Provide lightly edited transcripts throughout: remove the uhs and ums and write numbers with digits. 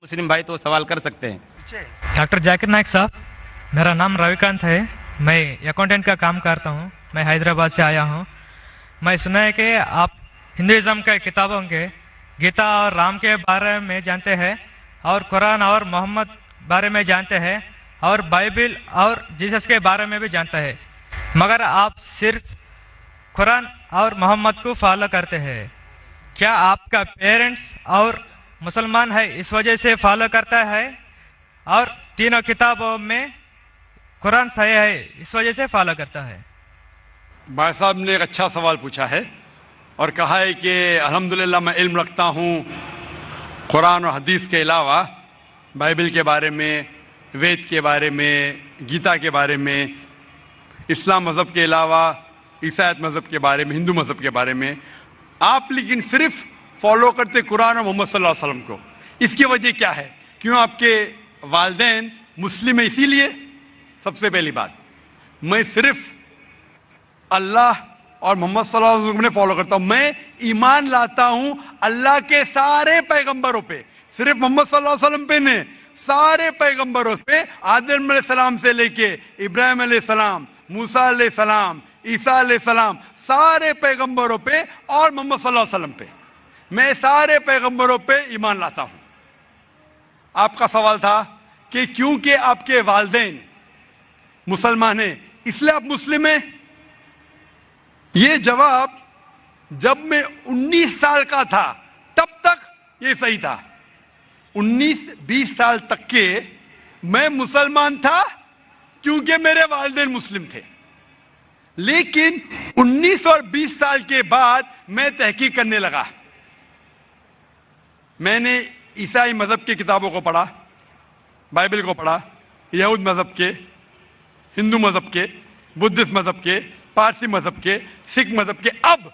मुस्लिम भाई तो सवाल कर सकते हैं। डॉक्टर जाकिर नाइक साहब, मेरा नाम रविकांत है। मैं अकाउंटेंट का काम करता हूँ। मैं हैदराबाद से आया हूँ। मैं सुना है कि आप हिंदुइज्म के किताबों के गीता और राम के बारे में जानते हैं, और कुरान और मोहम्मद बारे में जानते हैं, और बाइबल और जीसस के बारे में भी जानते हैं, मगर आप सिर्फ कुरान और मोहम्मद को फॉलो करते हैं। क्या आपका पेरेंट्स और मुसलमान है इस वजह से फॉलो करता है, और तीनों किताबों में कुरान सही है इस वजह से फॉलो करता है? भाई साहब ने एक अच्छा सवाल पूछा है और कहा है कि अल्हम्दुलिल्लाह मैं इल्म रखता हूँ कुरान और हदीस के अलावा, बाइबल के बारे में, वेद के बारे में, गीता के बारे में, इस्लाम मज़हब के अलावा ईसाईयत मज़हब के बारे में, हिंदू मज़हब के बारे में। आप लेकिन सिर्फ फॉलो करते कुरान और मोहम्मद सल्लल्लाहु अलैहि वसल्लम को। इसकी वजह क्या है? क्यों आपके वालिदैन मुस्लिम है इसीलिए? सबसे पहली बात, मैं सिर्फ अल्लाह और मोहम्मद सल्लल्लाहु अलैहि वसल्लम ने फॉलो करता हूं। मैं ईमान लाता हूं अल्लाह के सारे पैगंबरों पे, सिर्फ मोहम्मद सल्लल्लाहु अलैहि वसल्लम पे नहीं, सारे पैगंबरों पे, आदम अलैहिस्सलाम से लेके इब्राहिम अलैहिस्सलाम, मूसा अलैहिस्सलाम, ईसा अलैहिस्सलाम, सारे पैगंबरों पे और मोहम्मद सल्लल्लाहु अलैहि वसल्लम पे, मैं सारे पैगंबरों पे ईमान लाता हूं। आपका सवाल था कि क्योंकि आपके वालिदैन मुसलमान हैं इसलिए आप मुस्लिम हैं। ये जवाब जब मैं 19 साल का था तब तक ये सही था। 19-20 साल तक के मैं मुसलमान था क्योंकि मेरे वालिदैन मुस्लिम थे। लेकिन 19 और 20 साल के बाद मैं तहकीक करने लगा। मैंने ईसाई मजहब की किताबों को पढ़ा, बाइबल को पढ़ा, यहूद मजहब के, हिंदू मजहब के, बुद्धिस्ट मजहब के, पारसी मजहब के, सिख मजहब के। अब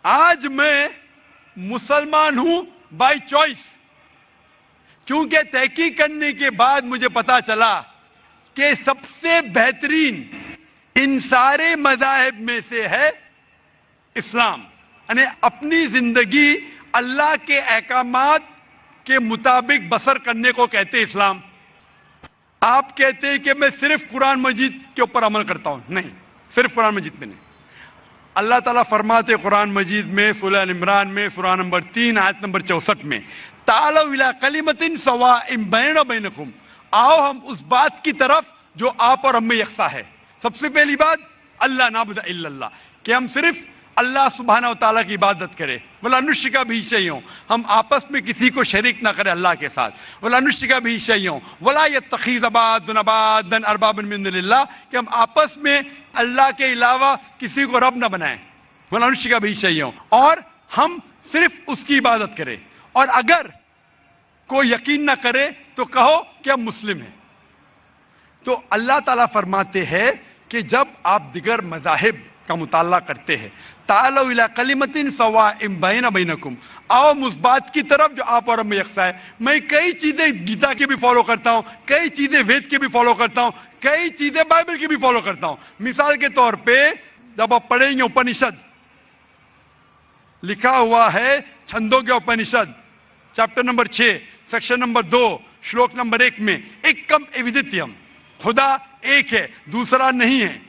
आज मैं मुसलमान हूं बाय चॉइस, क्योंकि तहकीक करने के बाद मुझे पता चला कि सबसे बेहतरीन इन सारे मज़ाहिब में से है इस्लाम। यानी अपनी जिंदगी अल्लाह के अहकामात के मुताबिक बसर करने को कहते हैं इस्लाम। आप कहते हैं कि मैं सिर्फ कुरान मजीद के ऊपर अमल करता हूं। नहीं, सिर्फ कुरान मजीद में नहीं। अल्लाह ताला फरमाते कुरान मजीद में सूरह अल इमरान में सूरह नंबर 3 आयत नंबर 64 में, तालौ इला कलिमतिन सवाइन बैना बैनकुम, आओ हम उस बात की तरफ जो आप और हम में यकसा है। सबसे पहली बात अल्लाह नाबुद इल्लल्लाह, कि हम सिर्फ अल्लाह सुब्हानहू व तआला की इबादत करें। वला नुश्रिका बिही शैअन, हम आपस में किसी को शरीक ना करें अल्लाह के साथ। वला नुश्रिका बिही शैअन वला यत्तखिज़ बादुना बादन अरबाबन मिन दुनिल्लाह, कि हम आपस में अल्लाह के अलावा किसी को रब ना बनाएं। वला नुश्रिका बिही शैअन, और हम सिर्फ उसकी इबादत करें। और अगर कोई यकीन ना करे तो कहो कि हम मुस्लिम हैं। तो अल्लाह ताला फरमाते हैं कि जब आप दिगर मज़ाहिब का मुताला करते हैं, तालौ इला कलिमतिन सवाइन बैना बैनकुम, आओ उस बात की तरफ जो आप और हम में यकसा है। मैं कई चीजें गीता की भी फॉलो करता हूं, कई चीजें वेद की भी फॉलो करता हूं, कई चीजें बाइबल की भी फॉलो करता हूं। मिसाल के तौर पे जब आप पढ़ेंगे उपनिषद, लिखा हुआ है छंदों के उपनिषद चैप्टर नंबर 6 सेक्शन नंबर 2 श्लोक नंबर 1 में, एकम एविदित्यम, खुदा एक है दूसरा नहीं है।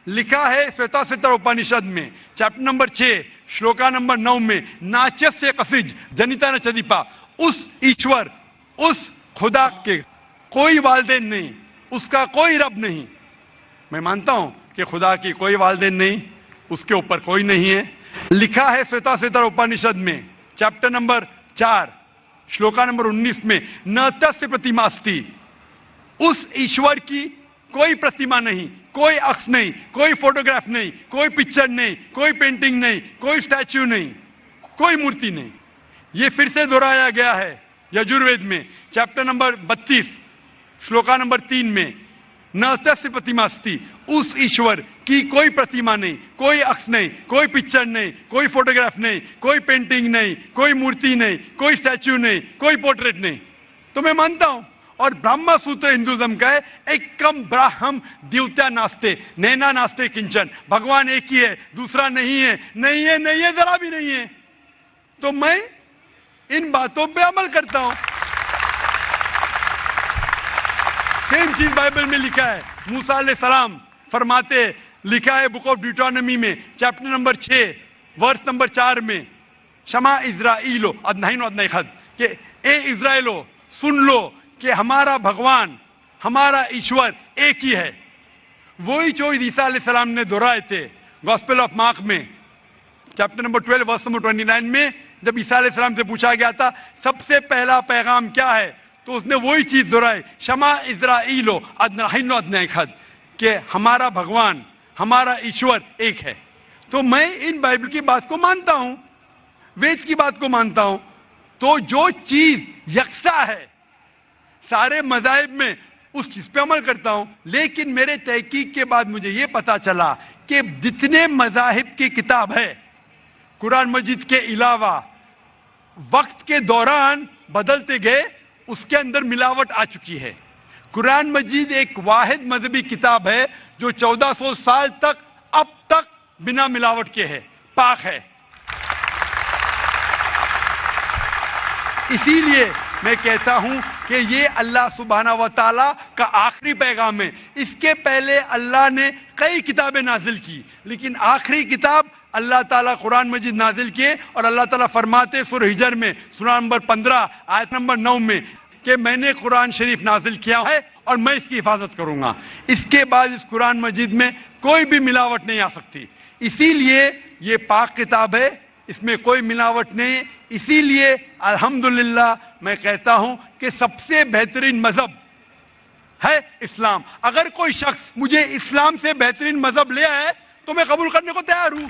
लिखा है श्वेताश्वतर उपनिषद में चैप्टर नंबर 6 श्लोका नंबर 9 में, नाचस्य कसिज जनिता न चदीपा, उस ईश्वर, उस खुदा के कोई वालिदैन नहीं, उसका कोई रब नहीं। मैं मानता हूं कि खुदा की कोई वालिदैन नहीं, उसके ऊपर कोई नहीं है। लिखा है श्वेताश्वतर उपनिषद में चैप्टर नंबर 4 श्लोका नंबर 19 में, न तस्य प्रतिमास्ति, उस ईश्वर की कोई प्रतिमा नहीं, कोई अक्स नहीं, कोई फोटोग्राफ नहीं, कोई पिक्चर नहीं, कोई पेंटिंग नहीं, कोई स्टैच्यू नहीं, कोई मूर्ति नहीं। यह फिर से दोहराया गया है यजुर्वेद में चैप्टर नंबर 32 श्लोका नंबर 3 में, न तस्य प्रतिमास्ति, उस ईश्वर की कोई प्रतिमा नहीं, कोई अक्स नहीं, कोई पिक्चर नहीं, कोई फोटोग्राफ नहीं, कोई पेंटिंग नहीं, कोई मूर्ति नहीं, कोई स्टैच्यू नहीं, कोई पोर्ट्रेट नहीं। तो मैं मानता हूं, और ब्रह्म सूत्र हिंदुज्म का है, एकम ब्राह्म द्वितीया नास्ते नैना नास्ते किंचन, भगवान एक ही है दूसरा नहीं है, नहीं है, नहीं है, जरा भी नहीं है। तो मैं इन बातों पे अमल करता हूं। सेम चीज बाइबल में लिखा है। मूसा अलैहि सलाम फरमाते, लिखा है बुक ऑफ ड्यूटोनॉमी में चैप्टर नंबर 6 वर्स नंबर 4 में, शमा इज़राइलो अदनाइन अदनाई खद, कि ए इज़राइलो सुन लो कि हमारा भगवान, हमारा ईश्वर एक ही है। वही जो ईसा अलैहि सलाम ने दोहराए थे गॉस्पेल ऑफ मार्क में चैप्टर नंबर 12 वर्स नंबर 29 में, जब ईसा अलैहि सलाम से पूछा गया था सबसे पहला पैगाम क्या है, तो उसने वही चीज दोहराई, शमा इज़राइलो अदनाइन अदनाई खद, कि हमारा भगवान, हमारा ईश्वर एक है। तो मैं इन बाइबल की बात को मानता हूं, वेद की बात को मानता हूं। तो जो चीज यकसा है सारे मज़ाहिब में, उस चीज पे अमल करता हूं। लेकिन मेरे तहकीक के बाद मुझे यह पता चला कि जितने मज़ाहिब की किताब है कुरान मजीद के अलावा, वक्त के दौरान बदलते गए, उसके अंदर मिलावट आ चुकी है। कुरान मजीद एक वाहिद मजहबी किताब है जो 1400 साल तक अब तक बिना मिलावट के है, पाक है। इसीलिए मैं कहता हूं कि ये अल्लाह सुब्हाना व तआला का आखिरी पैगाम है। इसके पहले अल्लाह ने कई किताबें नाजिल की, लेकिन आखिरी किताब अल्लाह ताला कुरान मजीद नाजिल किए। और अल्लाह ताला फरमाते सूरह हिजर में सूरह नंबर 15 आयत नंबर 9 में कि मैंने कुरान शरीफ नाजिल किया है और मैं इसकी हिफाजत करूंगा। इसके बाद इस कुरान मजीद में कोई भी मिलावट नहीं आ सकती। इसीलिए ये पाक किताब है, इसमें कोई मिलावट नहीं। इसीलिए अल्हम्दुलिल्लाह मैं कहता हूं कि सबसे बेहतरीन मजहब है इस्लाम। अगर कोई शख्स मुझे इस्लाम से बेहतरीन मजहब ले आए तो मैं कबूल करने को तैयार हूं।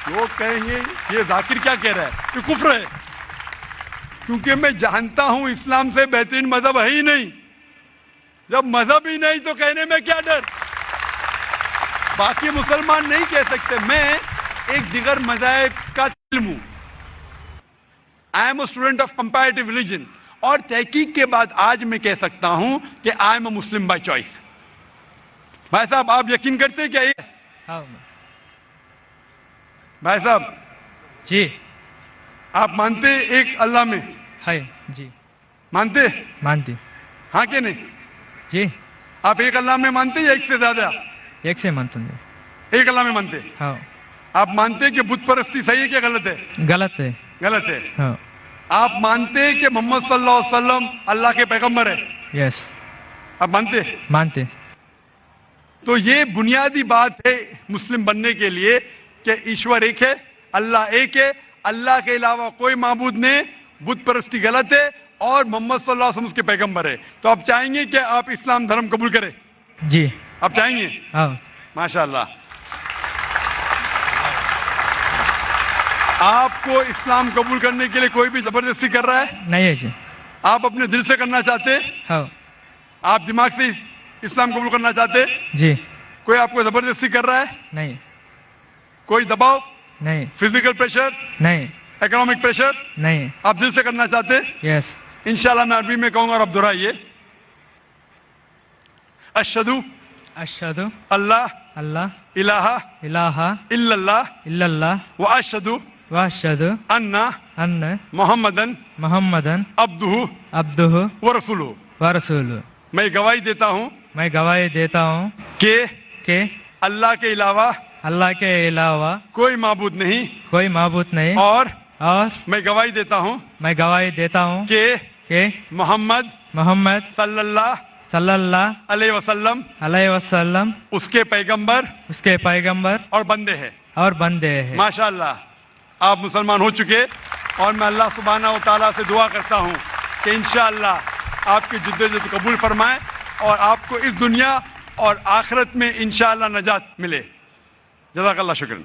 लोग कहेंगे ये जाकिर क्या कह रहा है, ये कुफ्र है, क्योंकि मैं जानता हूं इस्लाम से बेहतरीन मजहब है ही नहीं। जब मजहब ही नहीं तो कहने में क्या डर। बाकी मुसलमान नहीं कह सकते। मैं एक दिगर मज़ाहिब का इल्म हूं। I am a student of comparative religion, और तहकीक के बाद आज मैं कह सकता हूं कि I am a Muslim by choice. भाई साहब आप यकीन करते हैं क्या ये? हाँ भाई साहब जी, आप मानते एक अल्लाह में? है जी, मानते? मानती हाँ कि नहीं? जी, आप एक अल्लाह में मानते या एक से ज्यादा? एक से मानते एक अल्लाह में मानते। हाँ। आप मानते हैं कि बुत परस्ती सही है क्या गलत है? गलत है। गलत है। हाँ। आप मानते हैं कि मोहम्मद सल्लल्लाहु अलैहि वसल्लम अल्लाह के पैगंबर है? यस, आप मानते? मानते। तो ये बुनियादी बात है मुस्लिम बनने के लिए कि ईश्वर एक है, अल्लाह एक है, अल्लाह के अलावा कोई माबूद नहीं, बुत परस्ती गलत है और मोहम्मद सल्लल्लाहु अलैहि वसल्लम उसके पैगंबर है। तो आप चाहेंगे कि आप इस्लाम धर्म कबूल करें? जी, आप चाहेंगे? हाँ। माशाअल्लाह। आपको इस्लाम कबूल करने के लिए कोई भी जबरदस्ती कर रहा है? नहीं है जी। आप अपने दिल से करना चाहते? हाँ। आप दिमाग से इस्लाम कबूल करना चाहते? जी। कोई आपको जबरदस्ती कर रहा है? नहीं। कोई दबाव? नहीं। Physical pressure? नहीं। Economic pressure? नहीं। आप दिल से करना चाहते? यस। इंशाल्लाह मैं अरबी में कहूंगा और आप दोहराइए। अशहदु अशहदु अल्लाह अल्लाह इलाहा इलाहा इल्लल्लाह इल्लल्लाह व अशहदु व अशहदु अन्ना अन्न मोहम्मदन मुहम्मदन अब्दुहु अब्दुहु व रसूलुहु। व रसूलुहु। मैं गवाही देता हूं मैं गवाही देता हूँ कि अल्लाह के अलावा कोई माबूद नहीं, कोई माबूद नहीं, और मैं गवाही देता हूँ कि मोहम्मद सल्लल्लाहु अलैहि वसल्लम उसके पैगंबर और बंदे हैं। माशाअल्लाह आप मुसलमान हो चुके, और मैं अल्लाह सुब्हाना व तआला से दुआ करता हूँ कि इंशाअल्लाह आपकी जिद्दत कबूल फरमाए और आपको इस दुनिया और आखिरत में इंशाअल्लाह नजात मिले। जज़ाकल्लाह शुक्रन।